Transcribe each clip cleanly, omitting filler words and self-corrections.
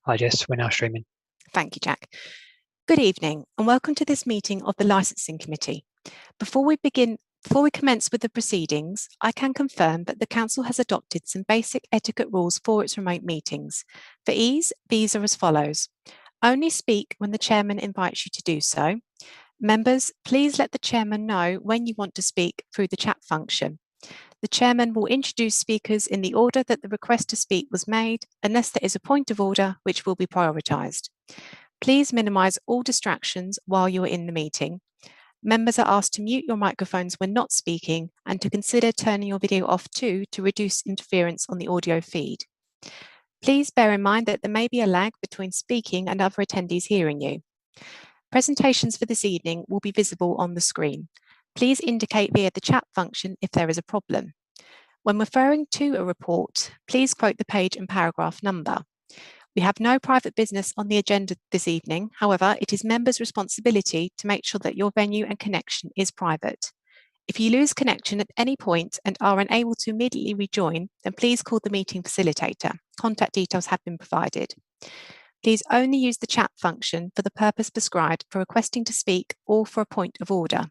Hi Jess, we're now streaming. Thank you, Jack. Good evening and welcome to this meeting of the Licensing Committee. Before we commence with the proceedings, I can confirm that the Council has adopted some basic etiquette rules for its remote meetings. For ease, these are as follows. Only speak when the Chairman invites you to do so. Members, please let the Chairman know when you want to speak through the chat function. The Chairman will introduce speakers in the order that the request to speak was made, unless there is a point of order which will be prioritised. Please minimise all distractions while you are in the meeting. Members are asked to mute your microphones when not speaking and to consider turning your video off too to reduce interference on the audio feed. Please bear in mind that there may be a lag between speaking and other attendees hearing you. Presentations for this evening will be visible on the screen. Please indicate via the chat function if there is a problem. When referring to a report, please quote the page and paragraph number. We have no private business on the agenda this evening. However, it is members' responsibility to make sure that your venue and connection is private. If you lose connection at any point and are unable to immediately rejoin, then please call the meeting facilitator. Contact details have been provided. Please only use the chat function for the purpose prescribed for requesting to speak or for a point of order.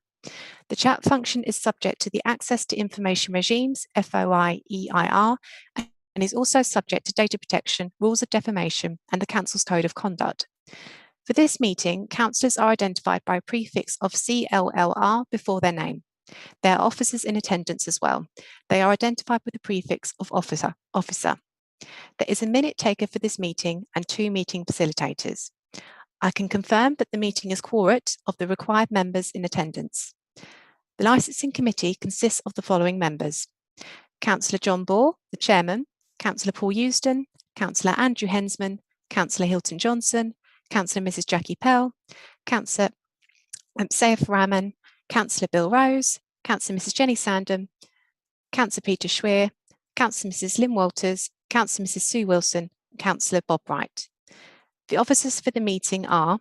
The chat function is subject to the Access to Information Regimes, FOI-EIR, and is also subject to data protection, rules of defamation, and the Council's Code of Conduct. For this meeting, councillors are identified by a prefix of CLLR before their name. There are officers in attendance as well. They are identified with the prefix of officer. There is a minute taker for this meeting and 2 meeting facilitators. I can confirm that the meeting is quorate of the required members in attendance. The Licensing Committee consists of the following members: Councillor John Ball, the Chairman, Councillor Paul Euston, Councillor Andrew Hensman, Councillor Hilton Johnson, Councillor Mrs Jackie Pell, Councillor Saif Rahman, Councillor Bill Rose, Councillor Mrs Jenny Sandham, Councillor Peter Schweer, Councillor Mrs Lynn Walters, Councillor Mrs Sue Wilson, and Councillor Bob Wright. The officers for the meeting are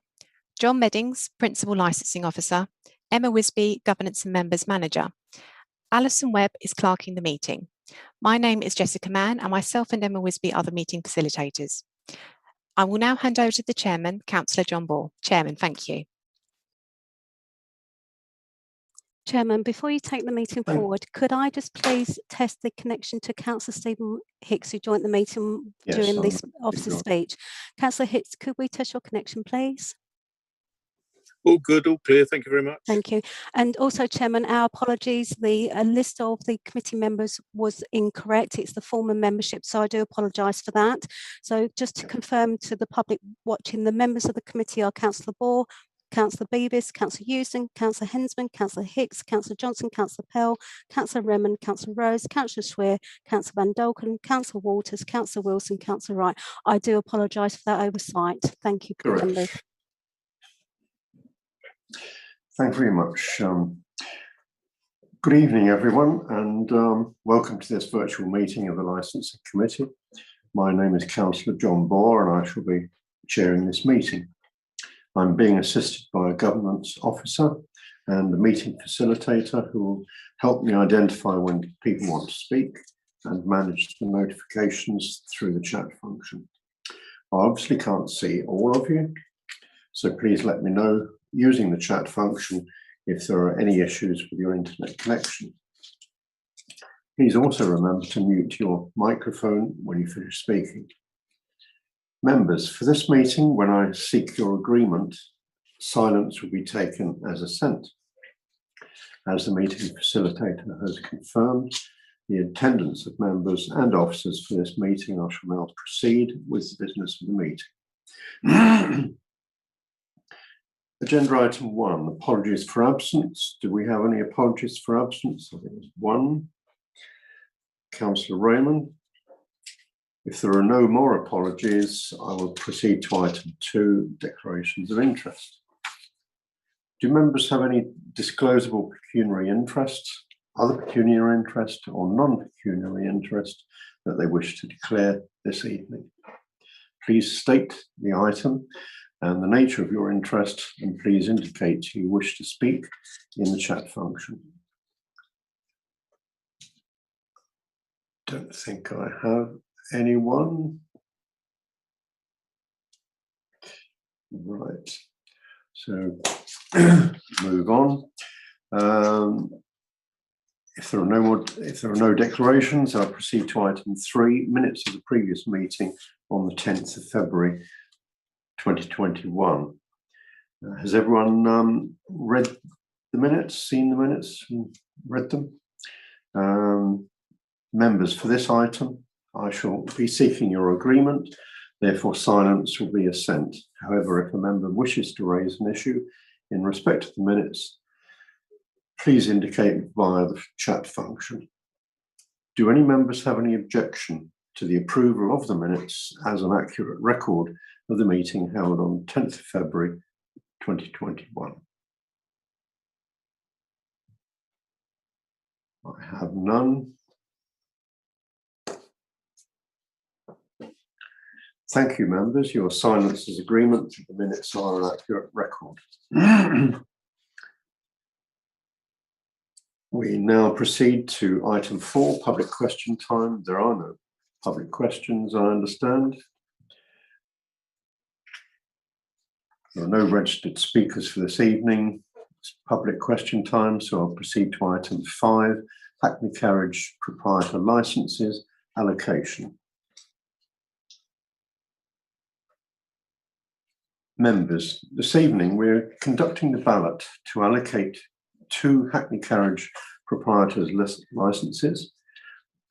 John Meddings, Principal Licensing Officer, Emma Wisby, Governance and Members Manager. Alison Webb is clerking the meeting. My name is Jessica Mann and myself and Emma Wisby are the meeting facilitators. I will now hand over to the Chairman, Councillor John Ball. Chairman, thank you. Chairman, before you take the meeting forward, could I just please test the connection to Councillor Stephen Hicks, who joined the meeting during this officer's speech? Councillor Hicks, could we test your connection, please? All good, all clear, thank you very much. Thank you. And also, Chairman, our apologies, the list of the committee members was incorrect. It's the former membership, so I do apologise for that. So just to confirm to the public watching, the members of the committee are Councillor Ball, Councillor Beavis, Councillor Euston, Councillor Hensman, Councillor Hicks, Councillor Johnson, Councillor Pell, Councillor Redmond, Councillor Rose, Councillor Schweer, Councillor Van Dolken, Councillor Walters, Councillor Wilson, Councillor Wright. I do apologise for that oversight. Thank you, members. Thank you very much. Good evening, everyone, and welcome to this virtual meeting of the Licensing Committee. My name is Councillor John Ball, and I shall be chairing this meeting. I'm being assisted by a governance officer and a meeting facilitator who will help me identify when people want to speak and manage the notifications through the chat function. I obviously can't see all of you, so please let me know using the chat function if there are any issues with your internet connection. Please also remember to mute your microphone when you finish speaking. Members, for this meeting, when I seek your agreement, silence will be taken as assent. As the meeting facilitator has confirmed the attendance of members and officers for this meeting, I shall now proceed with the business of the meeting. Agenda item 1, apologies for absence. Do we have any apologies for absence? I think there's 1. Councillor Raymond. If there are no more apologies, I will proceed to item 2, declarations of interest. Do members have any disclosable pecuniary interests, other pecuniary interest or non-pecuniary interest that they wish to declare this evening? Please state the item and the nature of your interest, and please indicate you wish to speak in the chat function. Don't think I have anyone. Right. So move on. If there are no declarations, I'll proceed to item 3, minutes of the previous meeting on the 10th of February 2021. Has everyone read the minutes, seen the minutes, and read them? Members, for this item, I shall be seeking your agreement. Therefore, silence will be assent. However, if a member wishes to raise an issue in respect of the minutes, please indicate via the chat function. Do any members have any objection to the approval of the minutes as an accurate record of the meeting held on 10th of February 2021? I have none. Thank you, members. Your silence is agreement that the minutes are an accurate record. We now proceed to item 4, public question time. There are no public questions, I understand. There are no registered speakers for this evening. It's public question time, so I'll proceed to item 5, Hackney Carriage proprietor licenses allocation. Members, this evening we're conducting the ballot to allocate 2 Hackney Carriage proprietors licenses.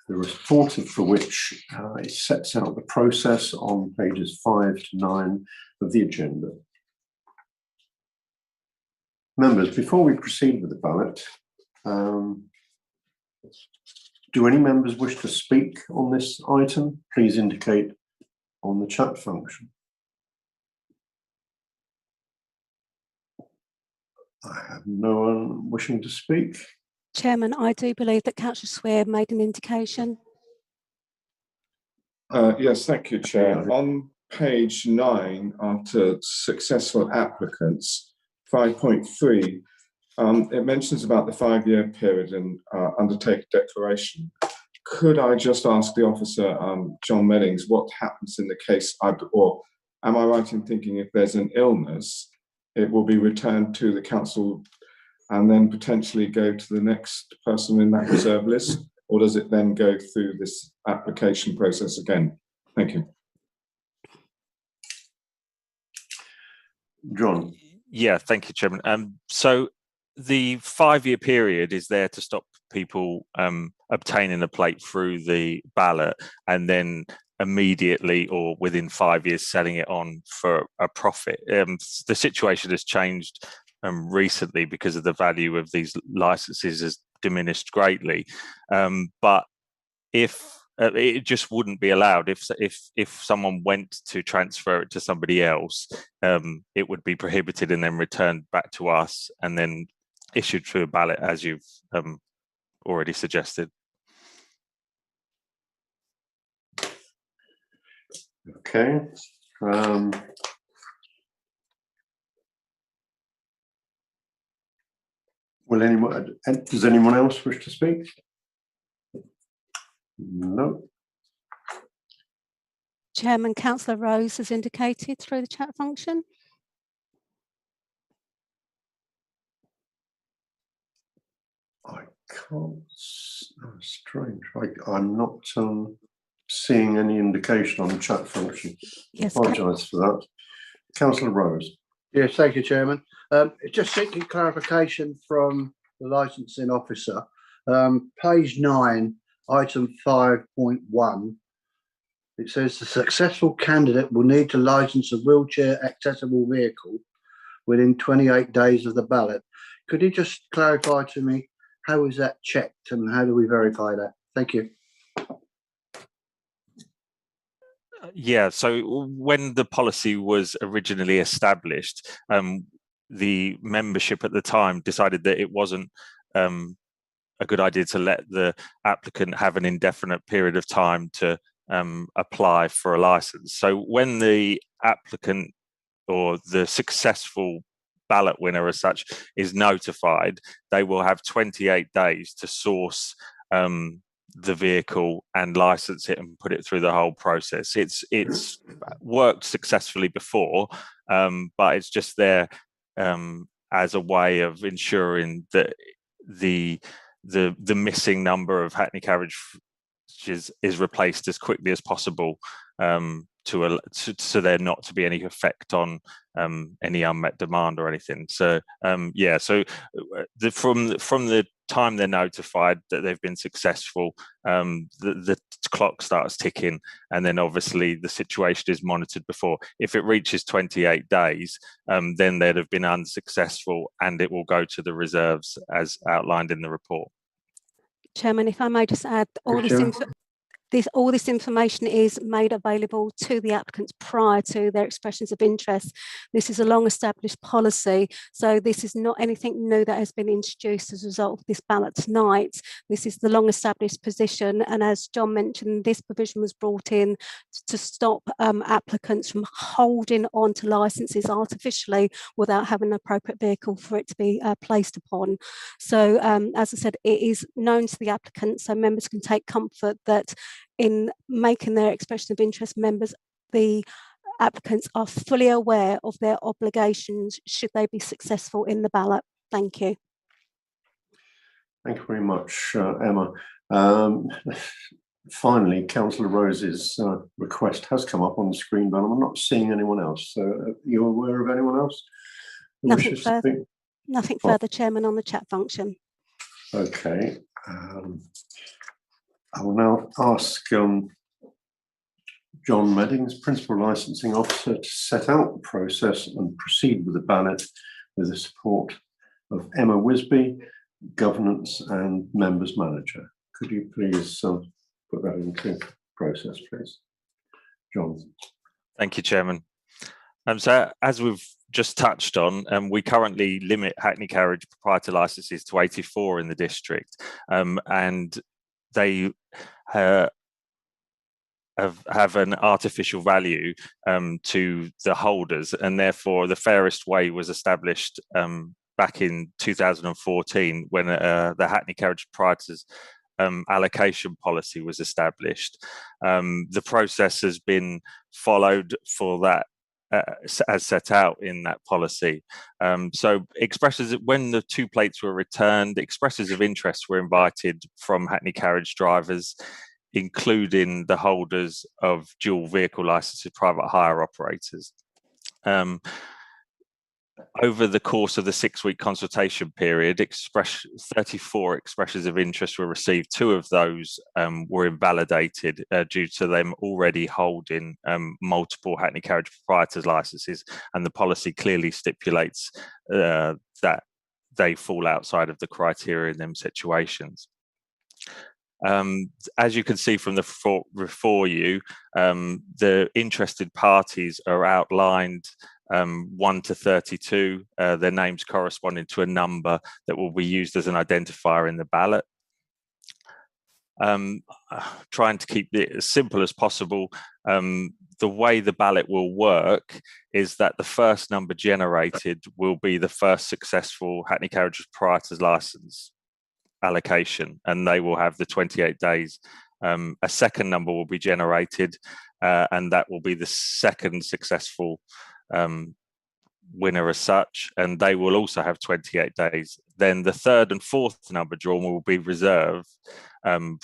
The report for which it sets out the process on pages 5 to 9 of the agenda. Members, before we proceed with the ballot, do any members wish to speak on this item? Please indicate on the chat function. I have no one wishing to speak. Chairman, I do believe that Councillor Swear made an indication. Yes, thank you, Chair. On page 9, after successful applicants, 5.3, it mentions about the 5-year period and undertake a declaration. Could I just ask the officer, John Meddings, what happens in the case, or am I right in thinking if there's an illness, it will be returned to the council and then potentially go to the next person in that reserve list? Or does it then go through this application process again? Thank you. John. Yeah, thank you, Chairman. So the 5-year period is there to stop people obtaining a plate through the ballot and then immediately or within 5 years selling it on for a profit. The situation has changed recently because of the value of these licenses has diminished greatly. But if it just wouldn't be allowed if someone went to transfer it to somebody else, it would be prohibited and then returned back to us and then issued through a ballot, as you've already suggested. Okay. Does anyone else wish to speak? No. Chairman, Councillor Rose has indicated through the chat function. I can't. Oh, strange. I'm not seeing any indication on the chat function. Yes, Apologise for that. Councillor Rose. Yes, thank you, Chairman. Just seeking clarification from the licensing officer. Page 9, item 5.1. It says the successful candidate will need to license a wheelchair accessible vehicle within 28 days of the ballot. Could you just clarify to me how is that checked and how do we verify that? Thank you. Yeah, so when the policy was originally established, the membership at the time decided that it wasn't a good idea to let the applicant have an indefinite period of time to apply for a license. So when the applicant or the successful ballot winner as such is notified, they will have 28 days to source the vehicle and license it and put it through the whole process. It's worked successfully before, but it's just there as a way of ensuring that the missing number of Hackney carriage is replaced as quickly as possible, so there not to be any effect on any unmet demand or anything. So yeah, so from the time they're notified that they've been successful, the clock starts ticking, and then obviously the situation is monitored before. If it reaches 28 days, then they'd have been unsuccessful, and it will go to the reserves as outlined in the report. Chairman, if I may just add, all this information is made available to the applicants prior to their expressions of interest. This is a long-established policy, so this is not anything new that has been introduced as a result of this ballot tonight. This is the long-established position, and as John mentioned, this provision was brought in to stop applicants from holding on to licences artificially without having an appropriate vehicle for it to be placed upon. So, as I said, it is known to the applicants, so members can take comfort that in making their expression of interest, the applicants are fully aware of their obligations should they be successful in the ballot. Thank you. Thank you very much, Emma. Finally, Councillor Rose's request has come up on the screen, but I'm not seeing anyone else. So are you aware of anyone else? Nothing further. Nothing further, Chairman, on the chat function. Okay. I will now ask John Meddings, Principal Licensing Officer, to set out the process and proceed with the ballot with the support of Emma Wisby, Governance and Members Manager. Could you please put that into process, please? John. Thank you, Chairman. So as we've just touched on, we currently limit Hackney carriage proprietor licences to 84 in the district, and they have an artificial value to the holders, and therefore the fairest way was established back in 2014 when the Hackney carriage proprietors allocation policy was established. The process has been followed for that as set out in that policy. So when the two plates were returned, expressions of interest were invited from Hackney carriage drivers, including the holders of dual vehicle licenses, private hire operators. Over the course of the 6-week consultation period, 34 expressions of interest were received. 2 of those were invalidated due to them already holding multiple Hackney carriage proprietors licenses, and the policy clearly stipulates that they fall outside of the criteria in them situations. As you can see from the before you, the interested parties are outlined 1 to 32, their names corresponding to a number that will be used as an identifier in the ballot. Trying to keep it as simple as possible, the way the ballot will work is that the first number generated will be the first successful Hackney carriage proprietors licence allocation, and they will have the 28 days. A second number will be generated, and that will be the second successful winner as such, and they will also have 28 days. Then the third and fourth number drawn will be reserved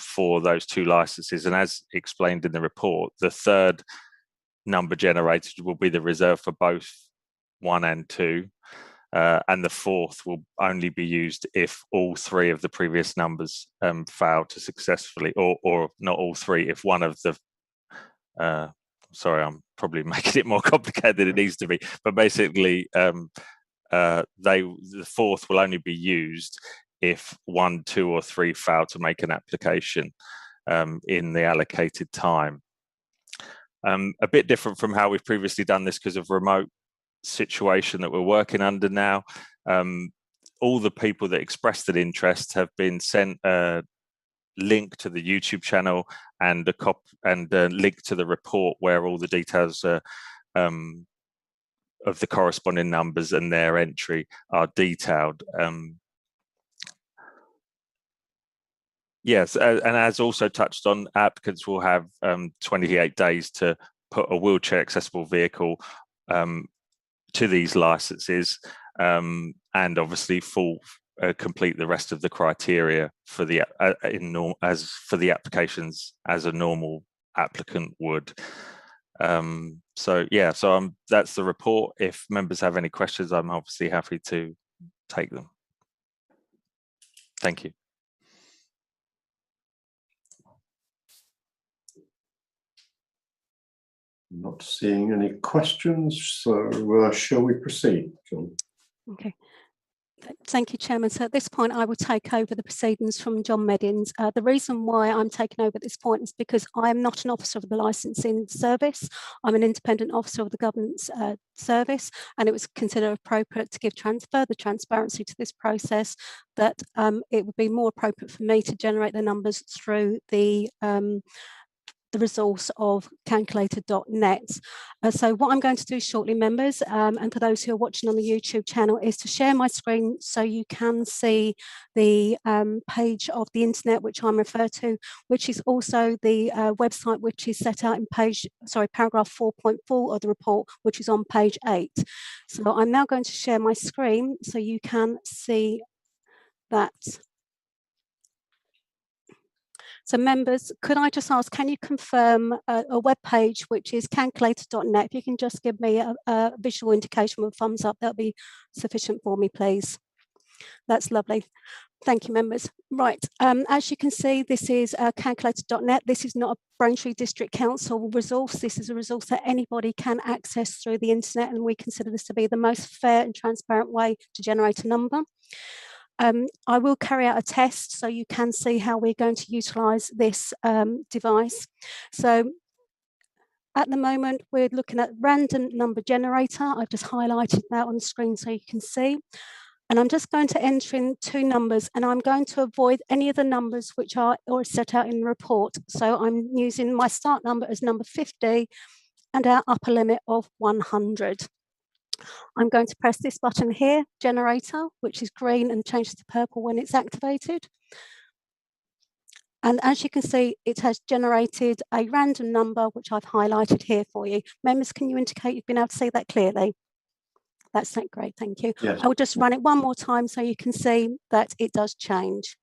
for those 2 licenses, and as explained in the report, the third number generated will be the reserve for both 1 and 2, and the fourth will only be used if all 3 of the previous numbers fail to successfully, or not all 3, if one of the sorry, I'm probably making it more complicated than it needs to be, but basically the fourth will only be used if 1, 2 or 3 fail to make an application in the allocated time. A bit different from how we've previously done this because of remote situation that we're working under now. All the people that expressed an interest have been sent a link to the YouTube channel and a link to the report where all the details of the corresponding numbers and their entry are detailed. Yes, and as also touched on, applicants will have 28 days to put a wheelchair accessible vehicle to these licenses, and obviously complete the rest of the criteria for the for the applications as a normal applicant would. So that's the report. If members have any questions, I'm obviously happy to take them. Thank you. Not seeing any questions, so shall we proceed, John? Okay. Thank you, Chairman. So at this point, I will take over the proceedings from John Meddings. The reason why I'm taking over at this point is because I am not an officer of the licensing service. I'm an independent officer of the governance service, and it was considered appropriate to give further transparency to this process, that it would be more appropriate for me to generate the numbers through the resource of calculator.net. So what I'm going to do shortly, members, and for those who are watching on the YouTube channel, is to share my screen so you can see the page of the internet which I'm referred to, which is also the website which is set out in paragraph 4.4 of the report, which is on page 8. So I'm now going to share my screen so you can see that. So members, could I just ask, can you confirm a web page which is calculator.net? If you can just give me a visual indication with a thumbs up, that'll be sufficient for me, please. That's lovely. Thank you, members. Right, as you can see, this is calculator.net. This is not a Braintree District Council resource. This is a resource that anybody can access through the internet, and we consider this to be the most fair and transparent way to generate a number. I will carry out a test so you can see how we're going to utilise this device. So at the moment, we're looking at random number generator. I've just highlighted that on the screen so you can see. And I'm just going to enter in 2 numbers, and I'm going to avoid any of the numbers which are set out in the report. So I'm using my start number as number 50 and our upper limit of 100. I'm going to press this button here, generator, which is green and changes to purple when it's activated. And as you can see, it has generated a random number, which I've highlighted here for you. Members, can you indicate you've been able to see that clearly? That's great, thank you. Yes. I will just run it one more time so you can see that it does change.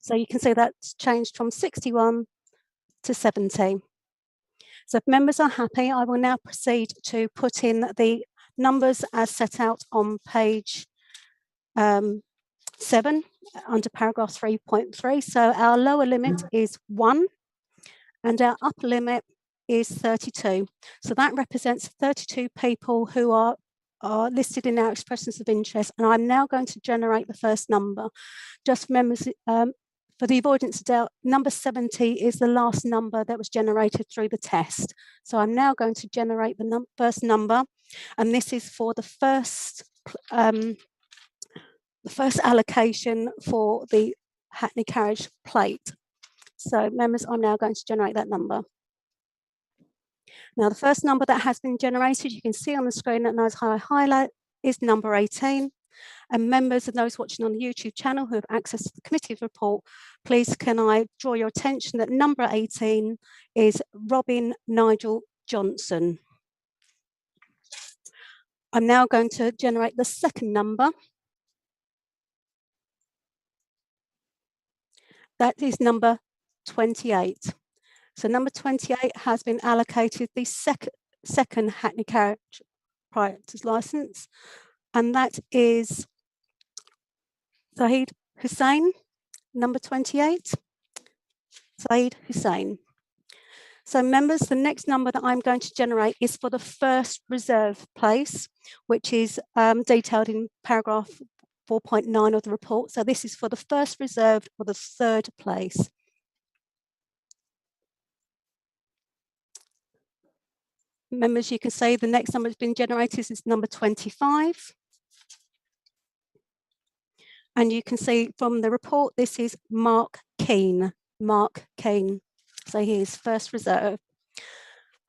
So you can see that's changed from 61 to 70. So if members are happy, I will now proceed to put in the numbers as set out on page 7 under paragraph 3.3. So our lower limit is 1 and our upper limit is 32. So that represents 32 people who are listed in our expressions of interest. And I'm now going to generate the first number. Just for members, for the avoidance of doubt, number 70 is the last number that was generated through the test. So I'm now going to generate the first number, and this is for the first allocation for the Hackney Carriage plate. So members, I'm now going to generate that number. Now the first number that has been generated, you can see on the screen that knows how I highlight, is number 18. And members and those watching on the YouTube channel who have access to the committee's report, please can I draw your attention that number 18 is Robin Nigel Johnson. I'm now going to generate the second number. That is number 28. So number 28 has been allocated the second Hackney Carriage proprietor's licence, and that is Zahid Hussain, number 28, Zahid Hussain. So members, the next number that I'm going to generate is for the first reserve place, which is detailed in paragraph 4.9 of the report. So this is for the first reserved for the third place. Members, you can see the next number that's been generated is number 25. And you can see from the report, this is Mark Keane. Mark Keane. So he is first reserve.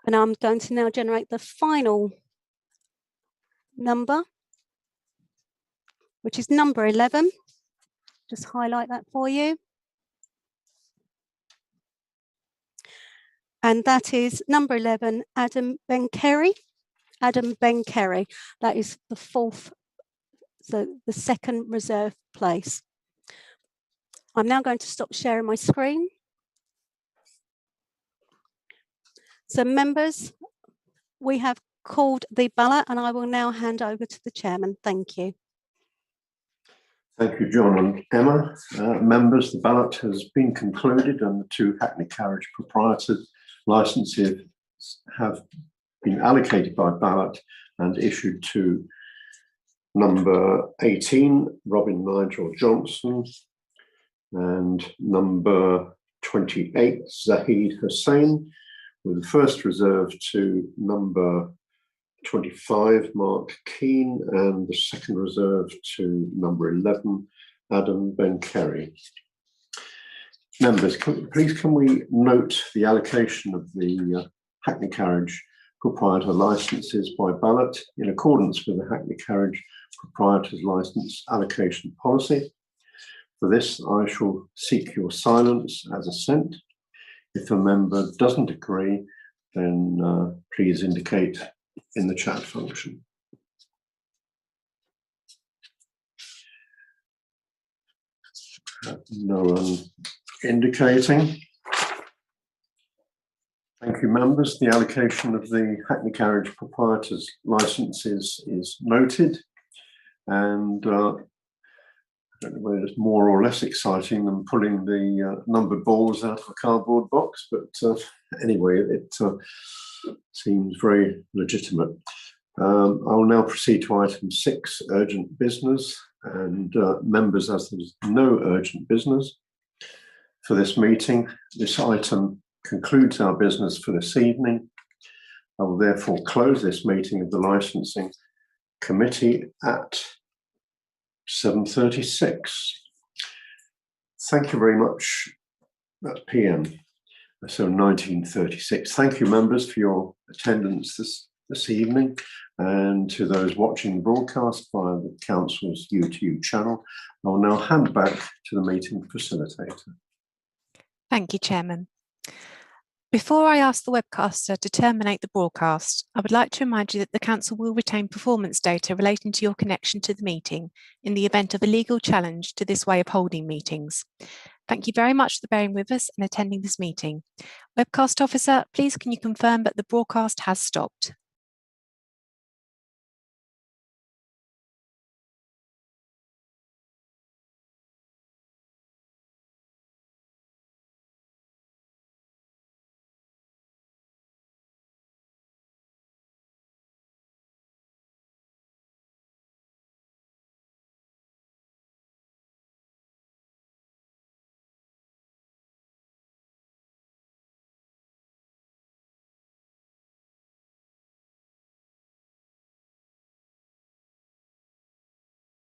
And I'm going to now generate the final number, which is number 11. Just highlight that for you. And that is number 11, Adam Benkerry. Adam Ben Kerry. That is the fourth, so the second reserved place. I'm now going to stop sharing my screen. So members, we have called the ballot and I will now hand over to the chairman. Thank you. Thank you, John and Emma. Members, the ballot has been concluded and the 2 Hackney Carriage proprietors licenses have been allocated by ballot and issued to number 18, Robin Nigel Johnson, and number 28, Zahid Hussain, with the first reserved to number 25, Mark Keane, and the second reserved to number 11, Adam Ben Kerry. Members, please can we note the allocation of the Hackney Carriage proprietor licenses by ballot in accordance with the Hackney Carriage proprietor's license allocation policy. For this, I shall seek your silence as assent. If a member doesn't agree, then please indicate in the chat function. No one indicating. Thank you, members. The allocation of the Hackney Carriage proprietors licenses is noted, and I don't know whether it's more or less exciting than pulling the numbered balls out of a cardboard box, but anyway, it seems very legitimate. I'll now proceed to item 6, urgent business, and members, as there's no urgent business for this meeting, this item concludes our business for this evening. I will therefore close this meeting of the licensing committee at 7:36. Thank you very much. That's PM. So 1936. Thank you, members, for your attendance this evening, and to those watching the broadcast via the Council's YouTube channel. I will now hand back to the meeting facilitator. Thank you, Chairman. Before I ask the webcaster to terminate the broadcast, I would like to remind you that the Council will retain performance data relating to your connection to the meeting in the event of a legal challenge to this way of holding meetings. Thank you very much for bearing with us and attending this meeting. Webcast officer, please can you confirm that the broadcast has stopped?